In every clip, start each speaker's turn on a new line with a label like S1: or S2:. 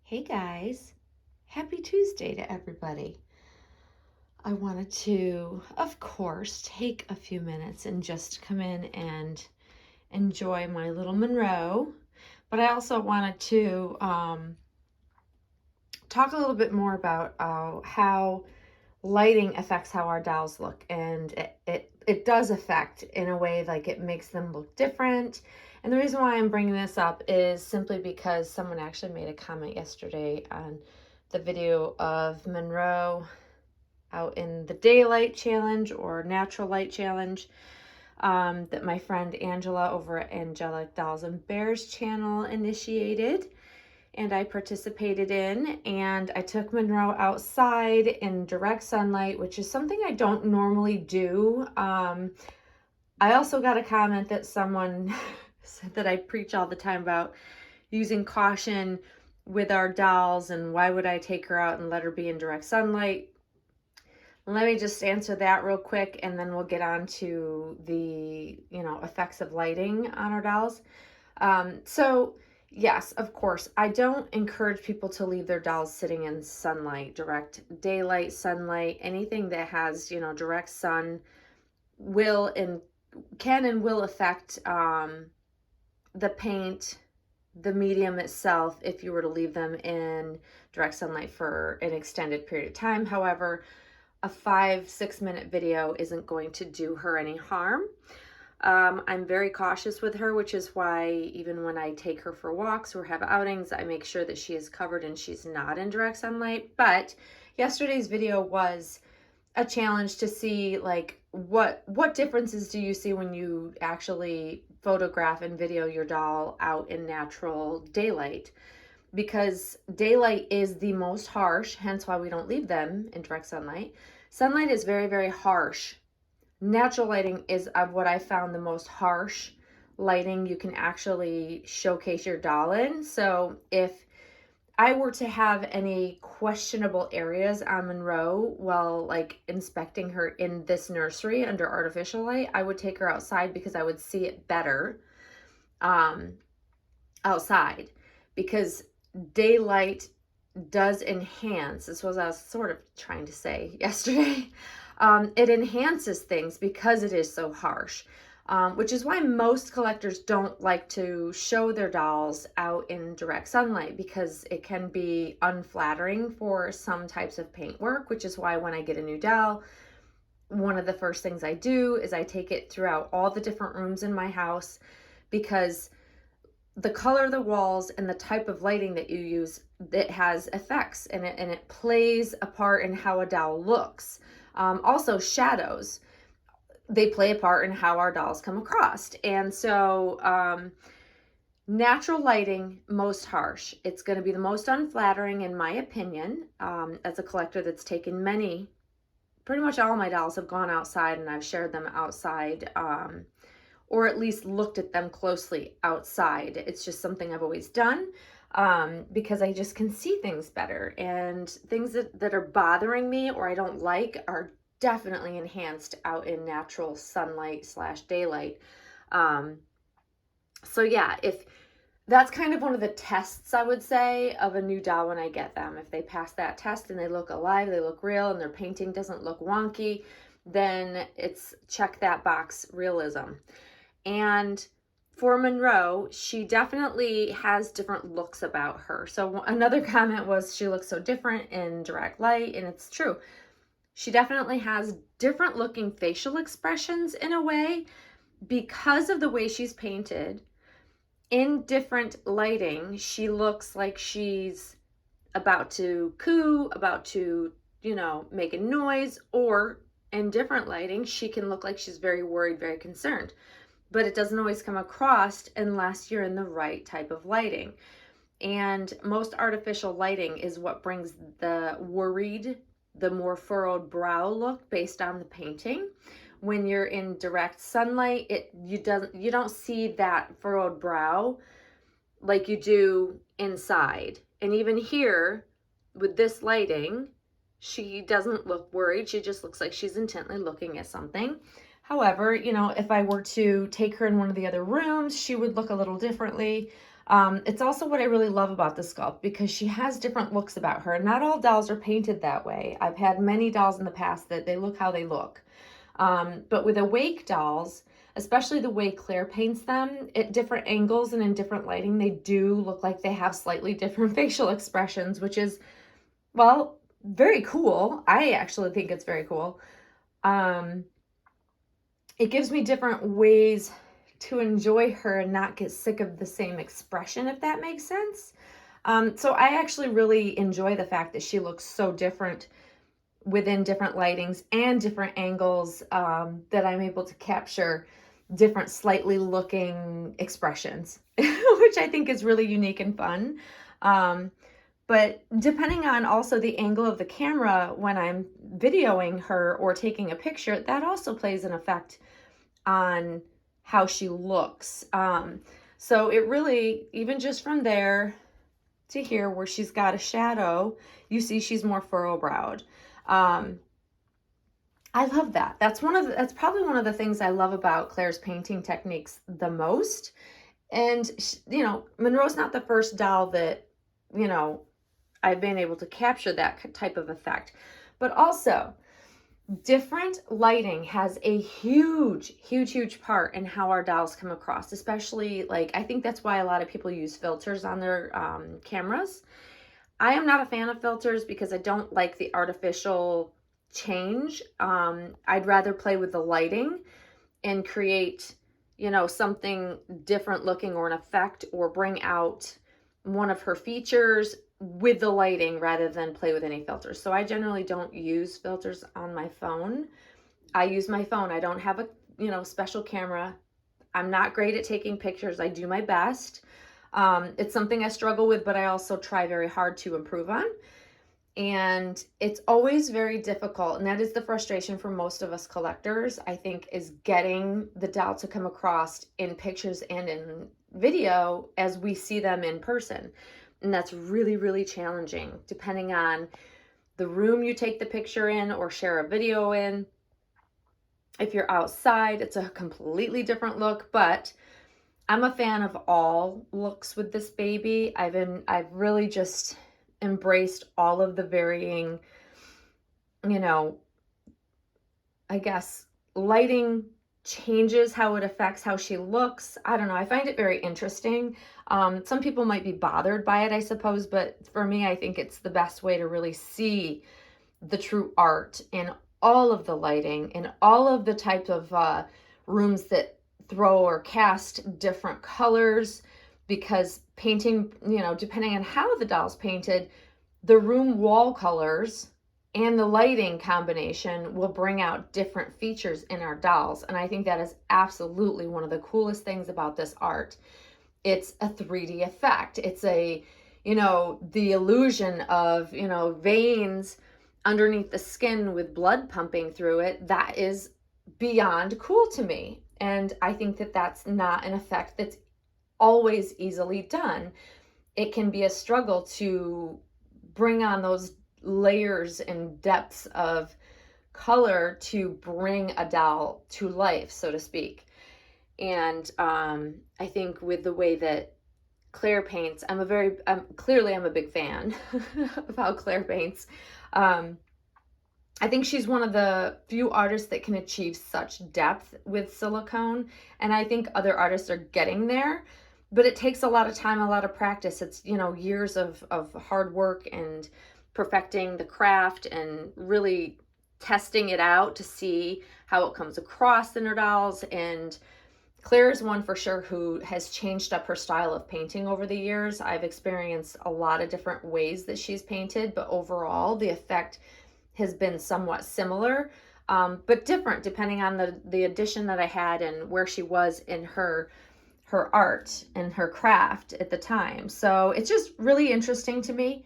S1: Hey guys, happy Tuesday to everybody. I wanted to, of course, take a few minutes and just come in and enjoy my little Monroe, but I also wanted to talk a little bit more about how lighting affects how our dolls look, and it does affect in a way like it makes them look different. And the reason why I'm bringing this up is simply because someone actually made a comment yesterday on the video of Monroe out in the daylight challenge or natural light challenge, that my friend Angela over at Angelic Dolls and Bears channel initiated, and I participated in, and I took Monroe outside in direct sunlight, which is something I don't normally do. I also got a comment that someone said that I preach all the time about using caution with our dolls and why would I take her out and let her be in direct sunlight. Let me just answer that real quick, and then we'll get on to the effects of lighting on our dolls. So yes, of course, I don't encourage people to leave their dolls sitting in sunlight, direct daylight sunlight. Anything that has, direct sun will and can and will affect the paint, the medium itself, if you were to leave them in direct sunlight for an extended period of time. However, a 5-6 minute video isn't going to do her any harm. I'm very cautious with her, which is why even when I take her for walks or have outings, I make sure that she is covered and she's not in direct sunlight. But yesterday's video was a challenge to see like what differences do you see when you actually photograph and video your doll out in natural daylight, because daylight is the most harsh, hence why we don't leave them in direct sunlight. Sunlight is very, very harsh. Natural lighting is, of what I found, the most harsh lighting you can actually showcase your doll in. So if I were to have any questionable areas on Monroe while like inspecting her in this nursery under artificial light, I would take her outside because I would see it better outside, because daylight does enhance. This was what I was sort of trying to say yesterday. It enhances things because it is so harsh, which is why most collectors don't like to show their dolls out in direct sunlight, because it can be unflattering for some types of paintwork, which is why when I get a new doll, one of the first things I do is I take it throughout all the different rooms in my house, because the color of the walls and the type of lighting that you use, that has effects in it, and it plays a part in how a doll looks. Also shadows, they play a part in how our dolls come across. And so natural lighting, most harsh. It's going to be the most unflattering in my opinion. As a collector that's taken many, pretty much all my dolls have gone outside and I've shared them outside, or at least looked at them closely outside. It's just something I've always done, because I just can see things better, and things that are bothering me or I don't like are definitely enhanced out in natural sunlight / daylight. So yeah, if that's kind of one of the tests, I would say, of a new doll when I get them. If they pass that test and they look alive, they look real, and their painting doesn't look wonky, then it's check that box, realism. And for Monroe, she definitely has different looks about her. So another comment was she looks so different in direct light, and it's true. She definitely has different looking facial expressions in a way because of the way she's painted. In different lighting, she looks like she's about to coo, about to, make a noise, or in different lighting, she can look like she's very worried, very concerned. But it doesn't always come across unless you're in the right type of lighting. And most artificial lighting is what brings the worried, the more furrowed brow look based on the painting. When you're in direct sunlight, you don't see that furrowed brow like you do inside. And even here with this lighting, she doesn't look worried. She just looks like she's intently looking at something. However, if I were to take her in one of the other rooms, she would look a little differently. It's also what I really love about the sculpt because she has different looks about her. Not all dolls are painted that way. I've had many dolls in the past that they look how they look. But with awake dolls, especially the way Claire paints them, at different angles and in different lighting, they do look like they have slightly different facial expressions, which is, well, very cool. I actually think it's very cool. It gives me different ways to enjoy her and not get sick of the same expression, if that makes sense. So I actually really enjoy the fact that she looks so different within different lightings and different angles, that I'm able to capture different slightly looking expressions, which I think is really unique and fun. But depending on also the angle of the camera when I'm videoing her or taking a picture, that also plays an effect on how she looks. So it really, even just from there to here where she's got a shadow, you see she's more furrow-browed. I love that. That's probably one of the things I love about Claire's painting techniques the most. And Monroe's not the first doll that, I've been able to capture that type of effect. But also, different lighting has a huge, huge, huge part in how our dolls come across, especially, I think that's why a lot of people use filters on their cameras. I am not a fan of filters because I don't like the artificial change. I'd rather play with the lighting and create, something different looking or an effect, or bring out one of her features with the lighting rather than play with any filters. So I generally don't use filters on my phone. I use my phone. I don't have a, special camera. I'm not great at taking pictures. I do my best. It's something I struggle with, but I also try very hard to improve on. And it's always very difficult. And that is the frustration for most of us collectors, I think, is getting the doll to come across in pictures and in video as we see them in person. And that's really, really challenging depending on the room you take the picture in or share a video in. If you're outside, it's a completely different look, but I'm a fan of all looks with this baby. I've really just embraced all of the varying, I guess, lighting changes, how it affects how she looks. I don't know. I find it very interesting. Some people might be bothered by it, I suppose, but for me, I think it's the best way to really see the true art in all of the lighting and all of the types of rooms that throw or cast different colors, because painting, depending on how the doll's painted, the room wall colors and the lighting combination will bring out different features in our dolls. And I think that is absolutely one of the coolest things about this art. It's a 3D effect. It's the illusion of, veins underneath the skin with blood pumping through it. That is beyond cool to me. And I think that that's not an effect that's always easily done. It can be a struggle to bring on those layers and depths of color to bring a doll to life, so to speak. And I think with the way that Claire paints, I'm a big fan of how Claire paints. I think she's one of the few artists that can achieve such depth with silicone, and I think other artists are getting there, but it takes a lot of time, a lot of practice. It's, years of hard work and perfecting the craft and really testing it out to see how it comes across in her dolls. And Claire is one for sure who has changed up her style of painting over the years. I've experienced a lot of different ways that she's painted, but overall the effect has been somewhat similar, but different depending on the edition that I had and where she was in her art and her craft at the time. So it's just really interesting to me.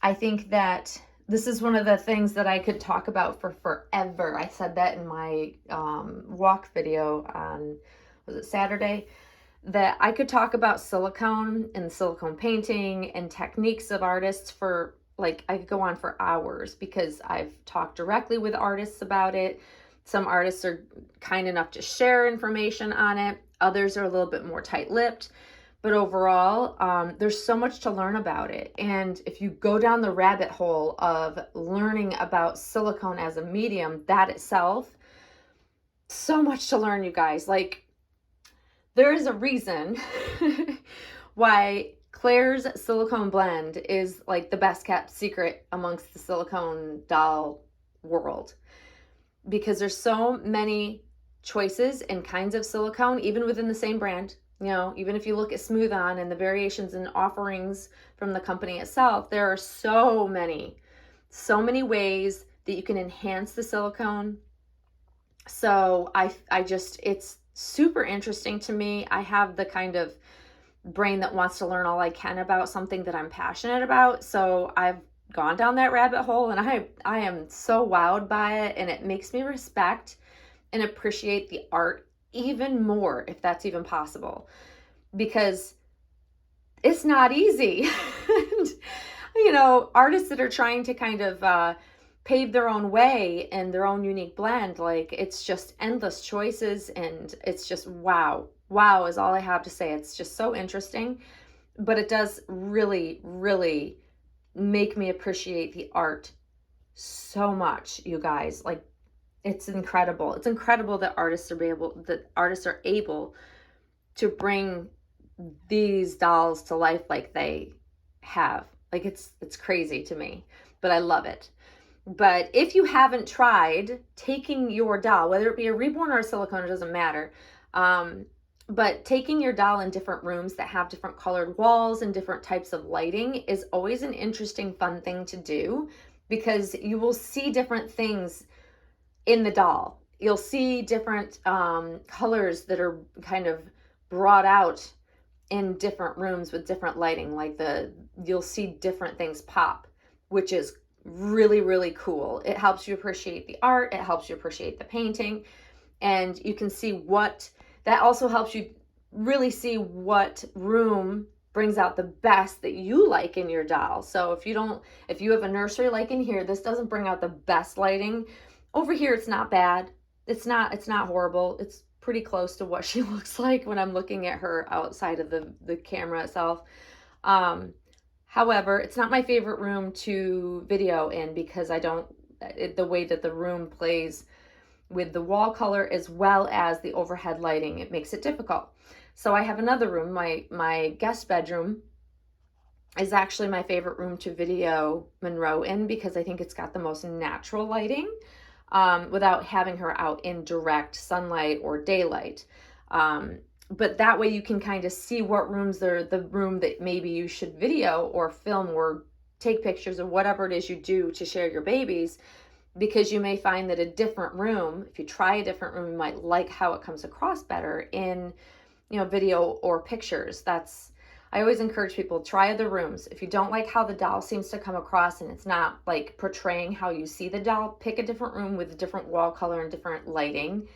S1: I think that this is one of the things that I could talk about for forever. I said that in my walk video on, was it Saturday? That I could talk about silicone and silicone painting and techniques of artists for, I could go on for hours, because I've talked directly with artists about it. Some artists are kind enough to share information on it. Others are a little bit more tight-lipped. But overall, there's so much to learn about it. And if you go down the rabbit hole of learning about silicone as a medium, that itself, so much to learn, you guys. Like, there is a reason why Claire's silicone blend is like the best kept secret amongst the silicone doll world, because there's so many choices and kinds of silicone, even within the same brand. You know, even if you look at Smooth On and the variations and offerings from the company itself, there are so many ways that you can enhance the silicone. So I just, it's super interesting to me. I have the kind of brain that wants to learn all I can about something that I'm passionate about. So I've gone down that rabbit hole, and I am so wowed by it, and it makes me respect and appreciate the art even more, if that's even possible, because it's not easy. And, you know, artists that are trying to kind of pave their own way and their own unique blend, like, it's just endless choices, and it's just wow is all I have to say. It's just so interesting, but it does really make me appreciate the art so much, you guys. Like, it's incredible. It's incredible that artists are able to bring these dolls to life like they have. Like, it's crazy to me, but I love it. But if you haven't tried taking your doll, whether it be a reborn or a silicone, it doesn't matter, but taking your doll in different rooms that have different colored walls and different types of lighting is always an interesting, fun thing to do, because you will see different things in the doll. You'll see different colors that are kind of brought out in different rooms with different lighting. Like, you'll see different things pop, which is really cool. It helps you appreciate the art. It helps you appreciate the painting, and you can see that also helps you really see what room brings out the best that you like in your doll. So if you have a nursery like in here, this doesn't bring out the best lighting. Over here, it's not bad. It's not horrible. It's pretty close to what she looks like when I'm looking at her outside of the camera itself. However, it's not my favorite room to video in, because the way that the room plays with the wall color as well as the overhead lighting, it makes it difficult. So I have another room. My guest bedroom is actually my favorite room to video Monroe in, because I think it's got the most natural lighting, without having her out in direct sunlight or daylight. But that way you can kind of see what rooms are the room that maybe you should video or film or take pictures, or whatever it is you do to share your babies, because you may find that a different room, if you try a different room, you might like how it comes across better in, video or pictures. I always encourage people, try other rooms. If you don't like how the doll seems to come across and it's not like portraying how you see the doll, pick a different room with a different wall color and different lighting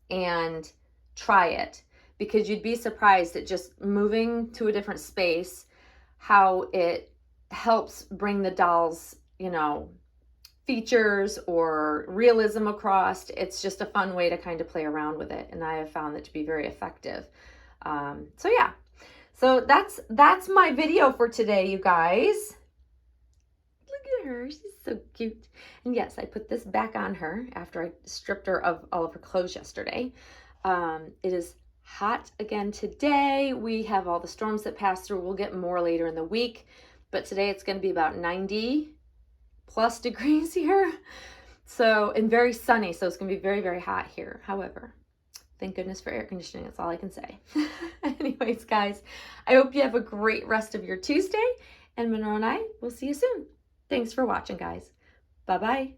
S1: and try it, because you'd be surprised at just moving to a different space, how it helps bring the doll's, features or realism across. It's just a fun way to kind of play around with it, and I have found that to be very effective. So yeah. So that's my video for today, you guys. Look at her. She's so cute. And yes, I put this back on her after I stripped her of all of her clothes yesterday. It is hot again today. We have all the storms that pass through. We'll get more later in the week, but today it's going to be about 90 plus degrees here. So, and very sunny. So it's going to be very hot here. However, thank goodness for air conditioning. That's all I can say. Anyways, guys, I hope you have a great rest of your Tuesday, and Monroe and I will see you soon. Thanks for watching, guys. Bye-bye.